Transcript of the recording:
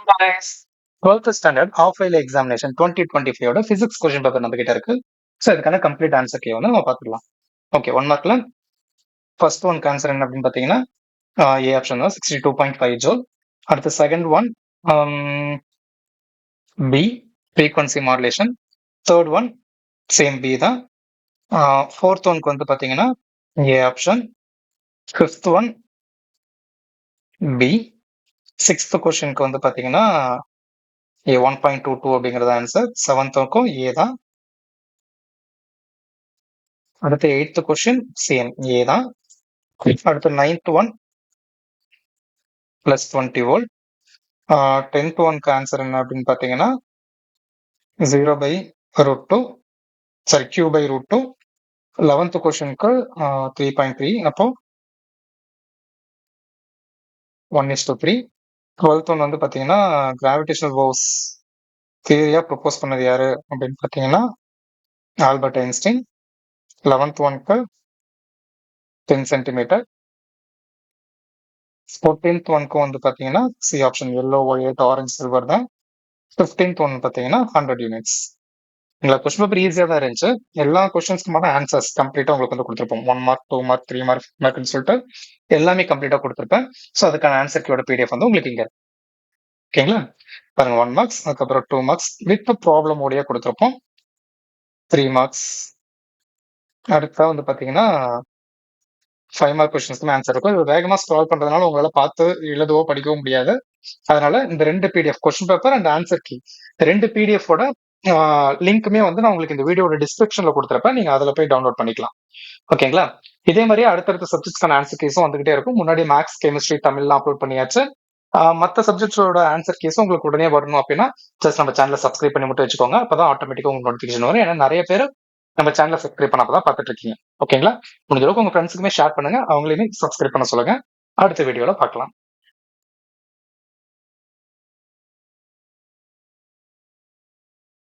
Guys, 12th standard half yearly examination 2025 ஓட physics question paper நம்ம கிட்ட இருக்கு. ஸோ இதுக்கான கம்ப்ளீட் ஆன்சர் கே வந்து நம்ம பார்த்துக்கலாம். ஓகே, 1 மார்க்ல ஃபர்ஸ்ட் ஒன்க்கு ஆன்சர் என்ன அப்படின்னு பார்த்தீங்கன்னா ஏ ஆப்ஷன் தான் 62.5 ஜோல். அடுத்து second one B frequency modulation. Third one same B தான். ஃபோர்த் ஒன்க்கு வந்து பார்த்தீங்கன்னா A option. Fifth one B. Sixth கொஸ்டினுக்கு வந்து பார்த்தீங்கன்னா ஏ 1.22 அப்படிங்கிறது ஆன்சர். செவன்த்துக்கும் ஏ தான். அடுத்து எயித்து கொஸ்டின் சேம் ஏ தான். அடுத்து 9th one plus 20 volt. 10th ஒன்க்கு ஆன்சர் என்ன அப்படின்னு பார்த்தீங்கன்னா 0/√2, சாரி Q/√2. 11th கொஸ்டினுக்கு 3.3, அப்போ 1:3. 12th ஒன் வந்து பார்த்தீங்கன்னா கிராவிடேஷனல் வேவ்ஸ் தியரியா ப்ரொபோஸ் பண்ணது யாரு அப்படின்னு பார்த்தீங்கன்னா Albert Einstein. 11th ஒன்க்கு 10 centimetre. 14th ஒன்க்கு வந்து பார்த்தீங்கன்னா C option yellow, white, orange, silver தான். 15th ஒன் பார்த்தீங்கன்னா 100 யூனிட்ஸ். எங்களை கொஸ்டின் பேப்பர் ஈஸியாக தான் இருந்துச்சு. எல்லா கொஸ்டின்ஸ்க்குமான ஆன்சர்ஸ் கம்ப்ளீட்டாக உங்களுக்கு வந்து கொடுத்துருப்போம். 1 மார்க், 2 மார்க், 3 மார்க், மார்க்னு சொல்லிட்டு எல்லாமே கம்ப்ளீட்டாக கொடுத்துருப்பேன். ஸோ அதுக்கான ஆன்சர் கீயோட பிடிஎஃப் வந்து உங்களுக்கு இங்கே ஓகேங்களா. பாருங்க, 1 மார்க்ஸ், அதுக்கப்புறம் 2 மார்க்ஸ் வித் ப்ராப்ளம் ஓடியா கொடுத்துருப்போம். 3 மார்க்ஸ். அடுத்தா வந்து பார்த்தீங்கன்னா 5 மார்க் கொஸ்டின்ஸ்க்கு ஆன்சர் இருக்கும். இது வேகமாக ஸ்க்ரால் பண்ணுறதுனால உங்களால் பார்த்து எழுதவோ படிக்கவோ முடியாது. அதனால இந்த 2 PDF question paper and answer key 2 பிடிஎஃபோட லிங்க்குமே வந்து நான் உங்களுக்கு இந்த வீடியோட டிஸ்கிரிப்ஷன்ல கொடுத்துருப்பேன். நீங்க அதுல போய் டவுன்லோட் பண்ணிக்கலாம். ஓகேங்களா. இதே மாதிரி அடுத்தடுத்த சப்ஜெக்ட்ஸ்க்கான ஆன்சர் கீஸும் வந்துகிட்டே இருக்கும். முன்னாடி மேக்ஸ், கெமிஸ்ட்ரி, தமிழ்லாம் அப்லோட் பண்ணியாச்சு. மற்ற சப்ஜெக்ட்ஸோட ஆன்சர் கீஸும் உங்களுக்கு உடனே வரணும் அப்படின்னா ஜஸ்ட் நம்ம சேனலை சப்ஸ்கிரைப் பண்ணி மட்டும் வச்சுக்கோங்க. அப்பதான் ஆட்டோமேட்டிக்கா உங்களுக்கு நோட்டிஃபிகேஷன் வரும். ஏன்னா நிறைய பேர் நம்ம சேனலை சப்ஸ்கிரைப் பண்ணாதான் பார்த்துட்டு இருக்கீங்க. ஓகேங்களா. முடிஞ்ச அளவுக்கு உங்க ஃப்ரெண்ட்ஸுக்குமே ஷேர் பண்ணுங்க, அவங்களையுமே சப்ஸ்கிரைப் பண்ண சொல்லுங்க. அடுத்த வீடியோல பார்க்கலாம்.